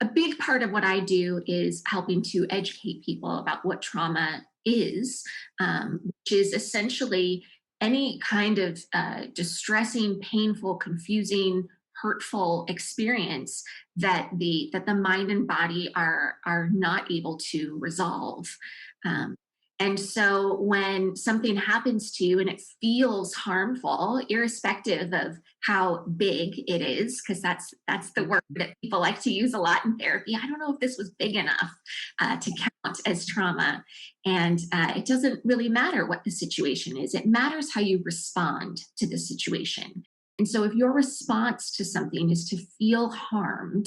a big part of what I do is helping to educate people about what trauma is, which is essentially any kind of distressing, painful, confusing, hurtful experience that the mind and body are not able to resolve. Um, and so when something happens to you and it feels harmful, irrespective of how big it is, because that's the word that people like to use a lot in therapy. I don't know if this was big enough to count as trauma. And it doesn't really matter what the situation is. It matters how you respond to the situation. And so if your response to something is to feel harmed,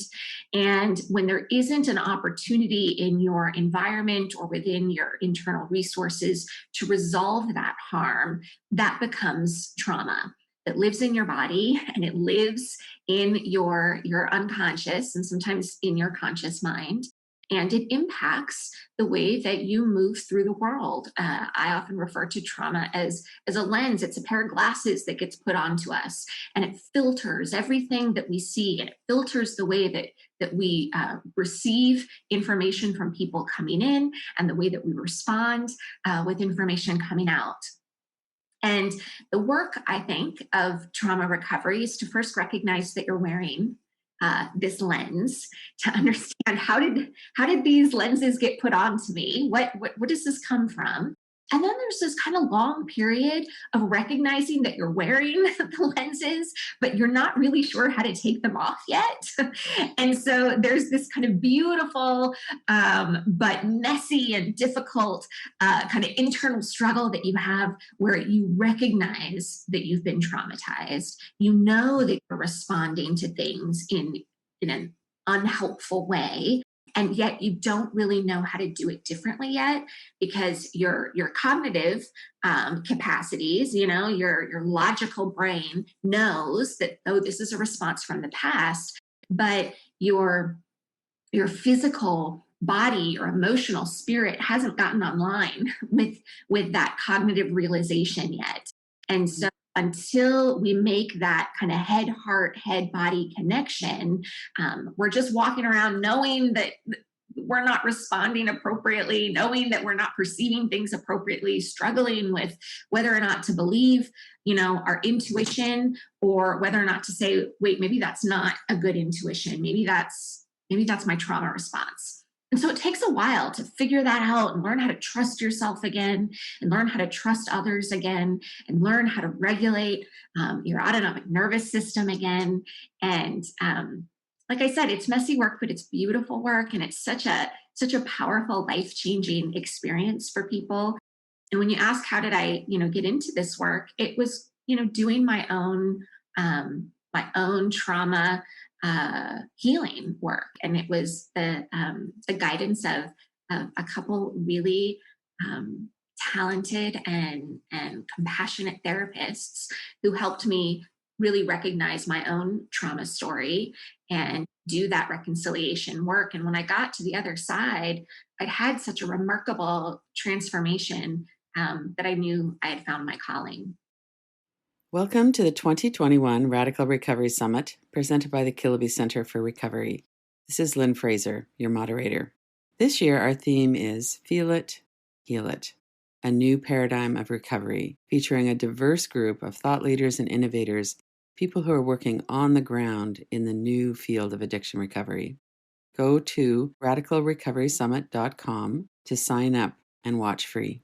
and when there isn't an opportunity in your environment or within your internal resources to resolve that harm, that becomes trauma that lives in your body, and it lives in your unconscious and sometimes in your conscious mind, and it impacts the way that you move through the world. I often refer to trauma as a lens. It's a pair of glasses that gets put onto us, and it filters everything that we see, and it filters the way that we receive information from people coming in, and the way that we respond with information coming out. And the work, I think, of trauma recovery is to first recognize that you're wearing this lens, to understand how did these lenses get put onto me? What does this come from? And then there's this kind of long period of recognizing that you're wearing the lenses, but you're not really sure how to take them off yet. And so there's this kind of beautiful, but messy and difficult kind of internal struggle that you have, where you recognize that you've been traumatized. You know that you're responding to things in an unhelpful way, and yet you don't really know how to do it differently yet, because your cognitive capacities, your logical brain knows that, oh, this is a response from the past, but your physical body, your emotional spirit hasn't gotten online with that cognitive realization yet. And so until we make that kind of head heart head body connection, we're just walking around knowing that we're not responding appropriately, knowing that we're not perceiving things appropriately, struggling with whether or not to believe our intuition, or whether or not to say, wait, maybe that's not a good intuition, maybe that's my trauma response. And so it takes a while to figure that out and learn how to trust yourself again, and learn how to trust others again, and learn how to regulate your autonomic nervous system again. And like I said, it's messy work, but it's beautiful work, and it's such a powerful, life-changing experience for people. And when you ask how did I get into this work, it was doing my own trauma healing work. And it was the guidance of a couple really talented and compassionate therapists who helped me really recognize my own trauma story and do that reconciliation work. And when I got to the other side, I'd had such a remarkable transformation, that I knew I had found my calling. Welcome to the 2021 Radical Recovery Summit, presented by the Kiloby Center for Recovery. This is Lynn Fraser, your moderator. This year, our theme is Feel It, Heal It, a new paradigm of recovery, featuring a diverse group of thought leaders and innovators, people who are working on the ground in the new field of addiction recovery. Go to radicalrecoverysummit.com to sign up and watch free.